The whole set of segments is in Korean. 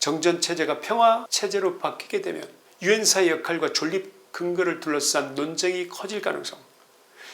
정전체제가 평화체제로 바뀌게 되면 유엔사의 역할과 존립 근거를 둘러싼 논쟁이 커질 가능성,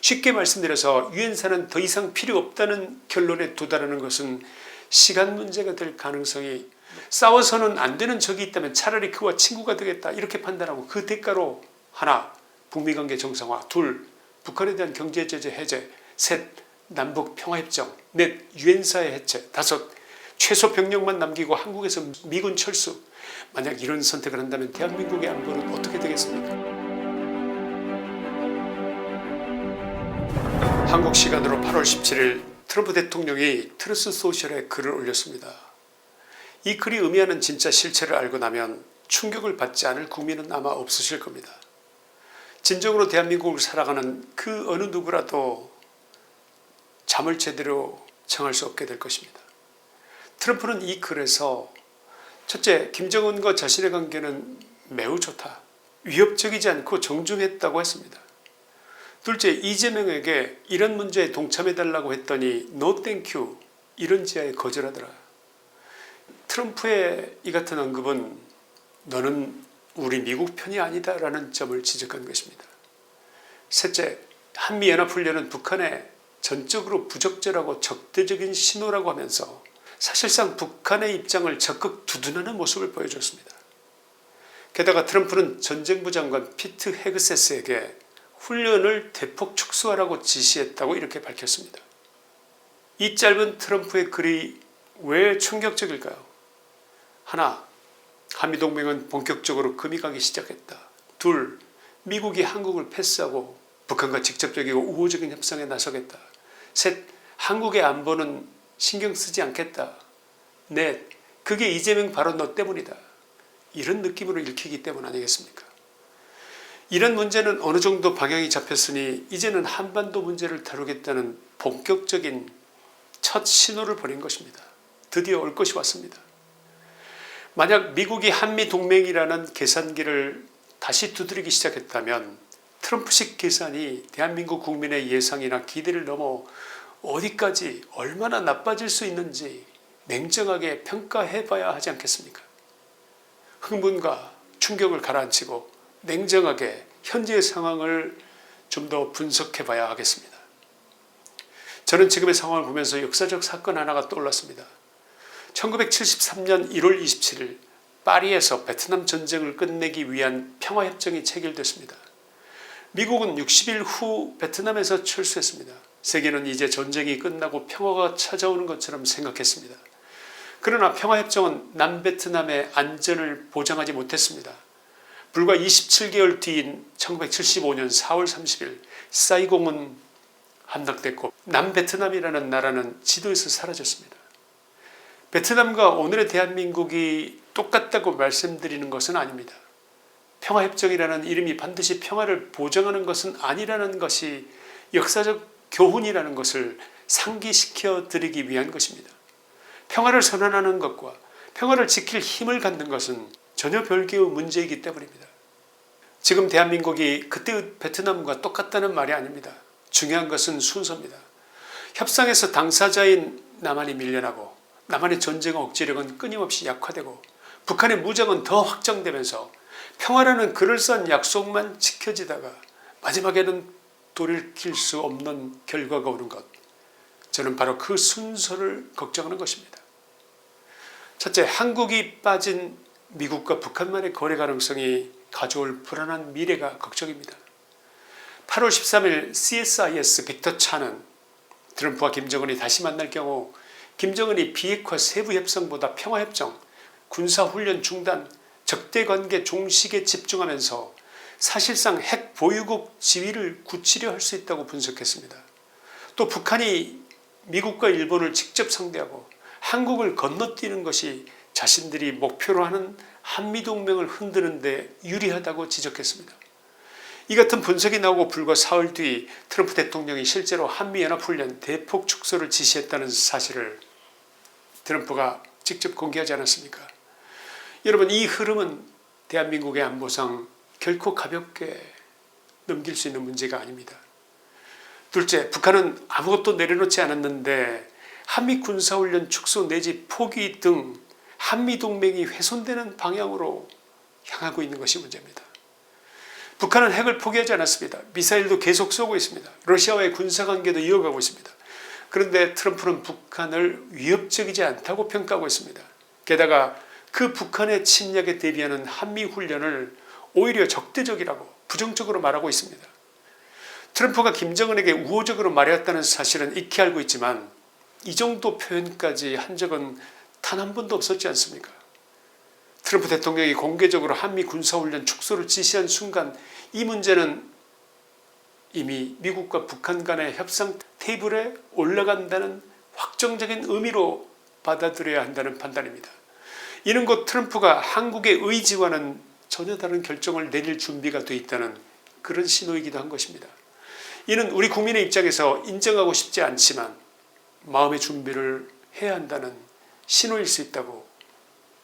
쉽게 말씀드려서 유엔사는 더 이상 필요 없다는 결론에 도달하는 것은 시간 문제가 될 가능성이, 싸워서는 안 되는 적이 있다면 차라리 그와 친구가 되겠다 이렇게 판단하고 그 대가로 하나, 북미관계 정상화, 둘, 북한에 대한 경제제재 해제, 셋, 남북 평화협정, 넷, 유엔사의 해체, 다섯, 최소 병력만 남기고 한국에서 미군 철수. 만약 이런 선택을 한다면 대한민국의 안보는 어떻게 되겠습니까? 한국 시간으로 8월 17일 트럼프 대통령이 트루스 소셜에 글을 올렸습니다. 이 글이 의미하는 진짜 실체를 알고 나면 충격을 받지 않을 국민은 아마 없으실 겁니다. 진정으로 대한민국을 살아가는 그 어느 누구라도 잠을 제대로 청할 수 없게 될 것입니다. 트럼프는 이 글에서 첫째, 김정은과 자신의 관계는 매우 좋다, 위협적이지 않고 정중했다고 했습니다. 둘째, 이재명에게 이런 문제에 동참해달라고 했더니 No thank you 이런 지하에 거절하더라. 트럼프의 이 같은 언급은 너는 우리 미국 편이 아니다 라는 점을 지적한 것입니다. 셋째, 한미연합훈련은 북한에 전적으로 부적절하고 적대적인 신호라고 하면서 사실상 북한의 입장을 적극 두둔하는 모습을 보여줬습니다. 게다가 트럼프는 전쟁부 장관 피트 헤그세스에게 훈련을 대폭 축소하라고 지시했다고 이렇게 밝혔습니다. 이 짧은 트럼프의 글이 왜 충격적일까요? 하나, 한미동맹은 본격적으로 금이 가기 시작했다. 둘, 미국이 한국을 패스하고 북한과 직접적이고 우호적인 협상에 나서겠다. 셋, 한국의 안보는 신경 쓰지 않겠다. 넷, 그게 이재명 바로 너 때문이다. 이런 느낌으로 읽히기 때문 아니겠습니까? 이런 문제는 어느 정도 방향이 잡혔으니 이제는 한반도 문제를 다루겠다는 본격적인 첫 신호를 보낸 것입니다. 드디어 올 것이 왔습니다. 만약 미국이 한미동맹이라는 계산기를 다시 두드리기 시작했다면 트럼프식 계산이 대한민국 국민의 예상이나 기대를 넘어 어디까지 얼마나 나빠질 수 있는지 냉정하게 평가해 봐야 하지 않겠습니까? 흥분과 충격을 가라앉히고 냉정하게 현재의 상황을 좀 더 분석해 봐야 하겠습니다. 저는 지금의 상황을 보면서 역사적 사건 하나가 떠올랐습니다. 1973년 1월 27일 파리에서 베트남 전쟁을 끝내기 위한 평화협정이 체결됐습니다. 미국은 60일 후 베트남에서 철수했습니다. 세계는 이제 전쟁이 끝나고 평화가 찾아오는 것처럼 생각했습니다. 그러나 평화협정은 남베트남의 안전을 보장하지 못했습니다. 불과 27개월 뒤인 1975년 4월 30일 사이공은 함락됐고 남베트남이라는 나라는 지도에서 사라졌습니다. 베트남과 오늘의 대한민국이 똑같다고 말씀드리는 것은 아닙니다. 평화협정이라는 이름이 반드시 평화를 보장하는 것은 아니라는 것이 역사적 교훈이라는 것을 상기시켜 드리기 위한 것입니다. 평화를 선언하는 것과 평화를 지킬 힘을 갖는 것은 전혀 별개의 문제이기 때문입니다. 지금 대한민국이 그때의 베트남과 똑같다는 말이 아닙니다. 중요한 것은 순서입니다. 협상에서 당사자인 남한이 밀려나고 남한의 전쟁 억지력은 끊임없이 약화되고 북한의 무장은 더 확장되면서 평화라는 그럴싸한 약속만 지켜지다가 마지막에는 돌이킬 수 없는 결과가 오는 것, 저는 바로 그 순서를 걱정하는 것입니다. 첫째, 한국이 빠진 미국과 북한만의 거래 가능성이 가져올 불안한 미래가 걱정입니다. 8월 13일 CSIS 빅터 차는 트럼프와 김정은이 다시 만날 경우 김정은이 비핵화 세부협상보다 평화협정, 군사훈련 중단, 적대관계 종식에 집중하면서 사실상 핵 보유국 지위를 굳히려 할 수 있다고 분석했습니다. 또 북한이 미국과 일본을 직접 상대하고 한국을 건너뛰는 것이 자신들이 목표로 하는 한미동맹을 흔드는 데 유리하다고 지적했습니다. 이 같은 분석이 나오고 불과 사흘 뒤 트럼프 대통령이 실제로 한미연합훈련 대폭 축소를 지시했다는 사실을 트럼프가 직접 공개하지 않았습니까? 여러분, 이 흐름은 대한민국의 안보상 결코 가볍게 넘길 수 있는 문제가 아닙니다. 둘째, 북한은 아무것도 내려놓지 않았는데 한미 군사훈련 축소 내지 포기 등 한미동맹이 훼손되는 방향으로 향하고 있는 것이 문제입니다. 북한은 핵을 포기하지 않았습니다. 미사일도 계속 쏘고 있습니다. 러시아와의 군사관계도 이어가고 있습니다. 그런데 트럼프는 북한을 위협적이지 않다고 평가하고 있습니다. 게다가 그 북한의 침략에 대비하는 한미훈련을 오히려 적대적이라고 부정적으로 말하고 있습니다. 트럼프가 김정은에게 우호적으로 말했다는 사실은 익히 알고 있지만 이 정도 표현까지 한 적은 단 한 번도 없었지 않습니까? 트럼프 대통령이 공개적으로 한미 군사훈련 축소를 지시한 순간 이 문제는 이미 미국과 북한 간의 협상 테이블에 올라간다는 확정적인 의미로 받아들여야 한다는 판단입니다. 이는 곧 트럼프가 한국의 의지와는 전혀 다른 결정을 내릴 준비가 돼 있다는 그런 신호이기도 한 것입니다. 이는 우리 국민의 입장에서 인정하고 싶지 않지만 마음의 준비를 해야 한다는 신호일 수 있다고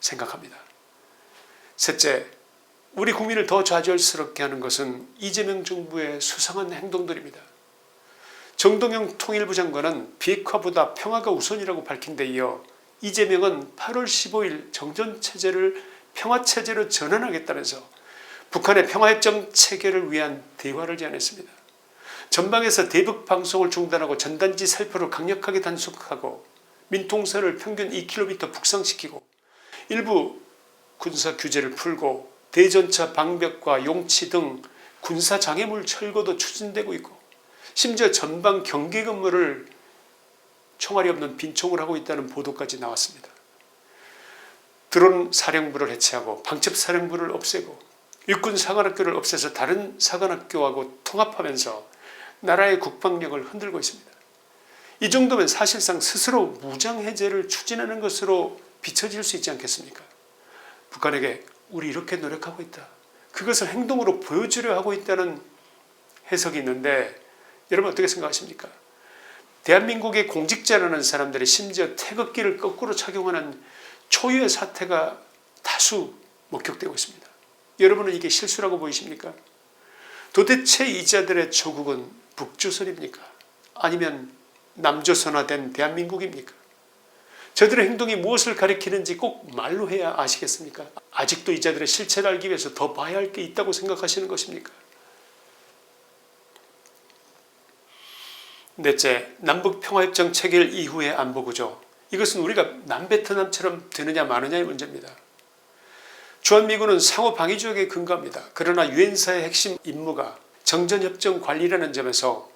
생각합니다. 셋째, 우리 국민을 더 좌절스럽게 하는 것은 이재명 정부의 수상한 행동들입니다. 정동영 통일부 장관은 비핵화보다 평화가 우선이라고 밝힌 데 이어 이재명은 8월 15일 정전체제를 평화체제로 전환하겠다면서 북한의 평화협정 체결을 위한 대화를 제안했습니다. 전방에서 대북 방송을 중단하고 전단지 살포를 강력하게 단속하고 민통선을 평균 2km 북상시키고 일부 군사 규제를 풀고 대전차 방벽과 용치 등 군사 장애물 철거도 추진되고 있고 심지어 전방 경계 근무를 총알이 없는 빈총을 하고 있다는 보도까지 나왔습니다. 드론 사령부를 해체하고 방첩 사령부를 없애고 육군 사관학교를 없애서 다른 사관학교하고 통합하면서 나라의 국방력을 흔들고 있습니다. 이 정도면 사실상 스스로 무장해제를 추진하는 것으로 비춰질 수 있지 않겠습니까? 북한에게 우리 이렇게 노력하고 있다. 그것을 행동으로 보여주려 하고 있다는 해석이 있는데 여러분 어떻게 생각하십니까? 대한민국의 공직자라는 사람들이 심지어 태극기를 거꾸로 착용하는 초유의 사태가 다수 목격되고 있습니다. 여러분은 이게 실수라고 보이십니까? 도대체 이 자들의 조국은 북조선입니까? 아니면 남조선화된 대한민국입니까? 저들의 행동이 무엇을 가리키는지 꼭 말로 해야 아시겠습니까? 아직도 이 자들의 실체를 알기 위해서 더 봐야 할 게 있다고 생각하시는 것입니까? 넷째, 남북평화협정 체결 이후의 안보구조. 이것은 우리가 남베트남처럼 되느냐 마느냐의 문제입니다. 주한미군은 상호방위조약에 근거합니다. 그러나 유엔사의 핵심 임무가 정전협정 관리라는 점에서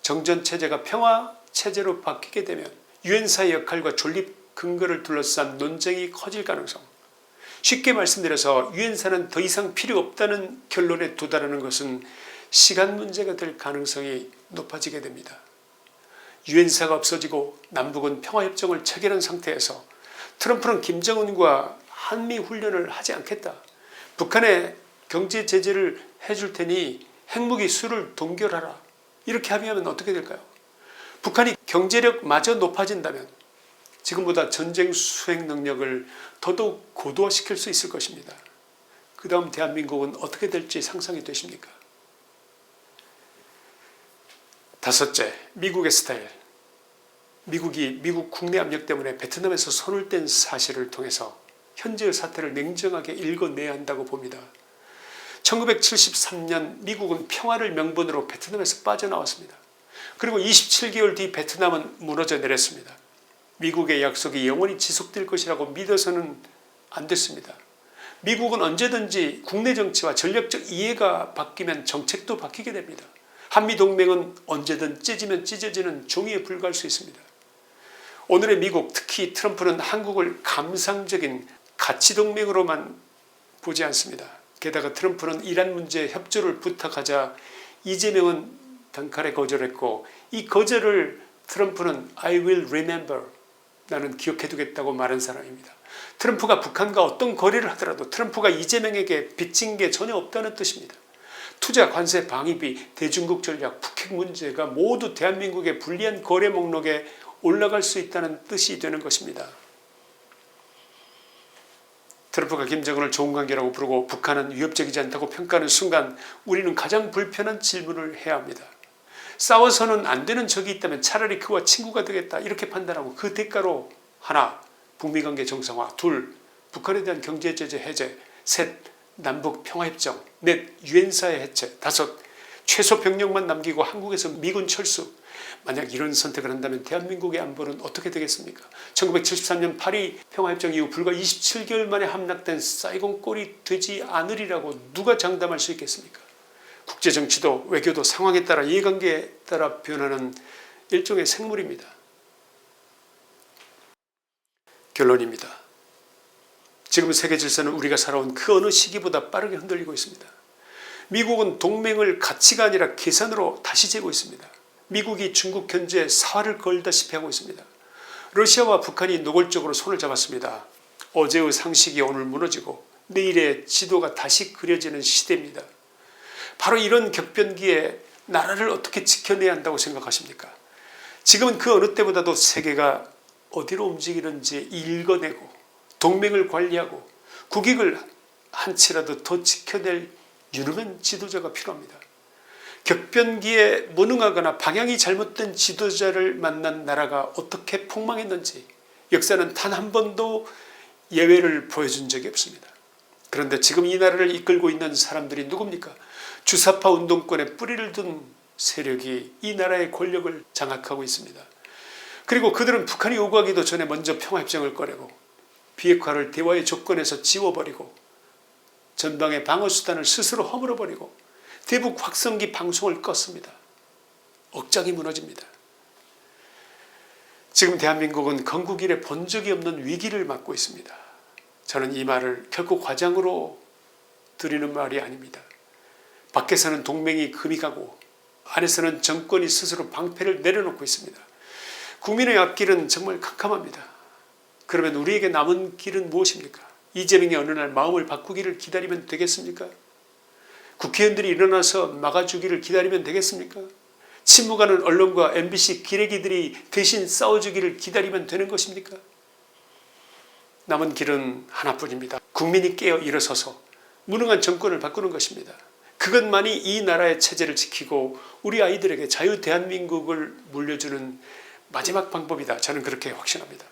정전체제가 평화체제로 바뀌게 되면 유엔사의 역할과 존립 근거를 둘러싼 논쟁이 커질 가능성. 쉽게 말씀드려서 유엔사는 더 이상 필요 없다는 결론에 도달하는 것은 시간 문제가 될 가능성이 높아지게 됩니다. 유엔사가 없어지고 남북은 평화협정을 체결한 상태에서 트럼프는 김정은과 한미훈련을 하지 않겠다. 북한에 경제 제재를 해줄 테니 핵무기 수를 동결하라. 이렇게 합의하면 어떻게 될까요? 북한이 경제력마저 높아진다면 지금보다 전쟁 수행 능력을 더더욱 고도화시킬 수 있을 것입니다. 그 다음 대한민국은 어떻게 될지 상상이 되십니까? 다섯째, 미국의 스타일. 미국이 미국 국내 압력 때문에 베트남에서 손을 뗀 사실을 통해서 현재의 사태를 냉정하게 읽어내야 한다고 봅니다. 1973년 미국은 평화를 명분으로 베트남에서 빠져나왔습니다. 그리고 27개월 뒤 베트남은 무너져 내렸습니다. 미국의 약속이 영원히 지속될 것이라고 믿어서는 안 됐습니다. 미국은 언제든지 국내 정치와 전략적 이해가 바뀌면 정책도 바뀌게 됩니다. 한미동맹은 언제든 찢으면 찢어지는 종이에 불과할 수 있습니다. 오늘의 미국, 특히 트럼프는 한국을 감상적인 가치동맹으로만 보지 않습니다. 게다가 트럼프는 이란 문제 협조를 부탁하자 이재명은 단칼에 거절했고 이 거절을 트럼프는 I will remember, 나는 기억해두겠다고 말한 사람입니다. 트럼프가 북한과 어떤 거래를 하더라도 트럼프가 이재명에게 빚진 게 전혀 없다는 뜻입니다. 투자, 관세, 방위비, 대중국 전략, 북핵 문제가 모두 대한민국의 불리한 거래 목록에 올라갈 수 있다는 뜻이 되는 것입니다. 트럼프가 김정은을 좋은 관계라고 부르고 북한은 위협적이지 않다고 평가하는 순간 우리는 가장 불편한 질문을 해야 합니다. 싸워서는 안 되는 적이 있다면 차라리 그와 친구가 되겠다 이렇게 판단하고 그 대가로 하나, 북미관계 정상화, 둘, 북한에 대한 경제제재 해제, 셋, 남북 평화협정, 넷, 유엔사의 해체, 다섯, 최소 병력만 남기고 한국에서 미군 철수. 만약 이런 선택을 한다면 대한민국의 안보는 어떻게 되겠습니까? 1973년 파리 평화협정 이후 불과 27개월 만에 함락된 사이공 꼴이 되지 않으리라고 누가 장담할 수 있겠습니까? 국제정치도 외교도 상황에 따라 이해관계에 따라 변하는 일종의 생물입니다. 결론입니다. 지금 세계 질서는 우리가 살아온 그 어느 시기보다 빠르게 흔들리고 있습니다. 미국은 동맹을 가치가 아니라 계산으로 다시 재고 있습니다. 미국이 중국 현재에 사활을 걸다시피 하고 있습니다. 러시아와 북한이 노골적으로 손을 잡았습니다. 어제의 상식이 오늘 무너지고 내일의 지도가 다시 그려지는 시대입니다. 바로 이런 격변기에 나라를 어떻게 지켜내야 한다고 생각하십니까? 지금은 그 어느 때보다도 세계가 어디로 움직이는지 읽어내고 동맹을 관리하고 국익을 한치라도 더 지켜낼 유능한 지도자가 필요합니다. 격변기에 무능하거나 방향이 잘못된 지도자를 만난 나라가 어떻게 폭망했는지 역사는 단 한 번도 예외를 보여준 적이 없습니다. 그런데 지금 이 나라를 이끌고 있는 사람들이 누굽니까? 주사파 운동권에 뿌리를 둔 세력이 이 나라의 권력을 장악하고 있습니다. 그리고 그들은 북한이 요구하기도 전에 먼저 평화협정을 꺼내고 비핵화를 대화의 조건에서 지워버리고 전방의 방어수단을 스스로 허물어버리고 대북 확성기 방송을 껐습니다. 억장이 무너집니다. 지금 대한민국은 건국 이래 본 적이 없는 위기를 맞고 있습니다. 저는 이 말을 결코 과장으로 드리는 말이 아닙니다. 밖에서는 동맹이 금이 가고 안에서는 정권이 스스로 방패를 내려놓고 있습니다. 국민의 앞길은 정말 캄캄합니다. 그러면 우리에게 남은 길은 무엇입니까? 이재명이 어느 날 마음을 바꾸기를 기다리면 되겠습니까? 국회의원들이 일어나서 막아주기를 기다리면 되겠습니까? 침묵하는 언론과 MBC 기레기들이 대신 싸워주기를 기다리면 되는 것입니까? 남은 길은 하나뿐입니다. 국민이 깨어 일어서서 무능한 정권을 바꾸는 것입니다. 그것만이 이 나라의 체제를 지키고 우리 아이들에게 자유 대한민국을 물려주는 마지막 방법이다. 저는 그렇게 확신합니다.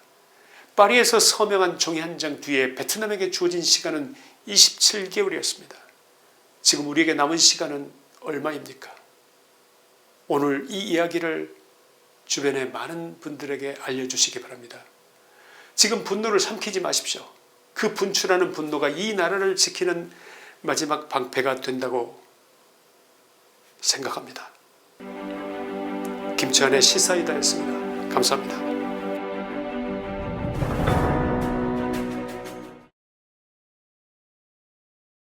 파리에서 서명한 종이 한 장 뒤에 베트남에게 주어진 시간은 27개월이었습니다. 지금 우리에게 남은 시간은 얼마입니까? 오늘 이 이야기를 주변의 많은 분들에게 알려주시기 바랍니다. 지금 분노를 삼키지 마십시오. 그 분출하는 분노가 이 나라를 지키는 마지막 방패가 된다고 생각합니다. 김치환의 시사이다였습니다. 감사합니다.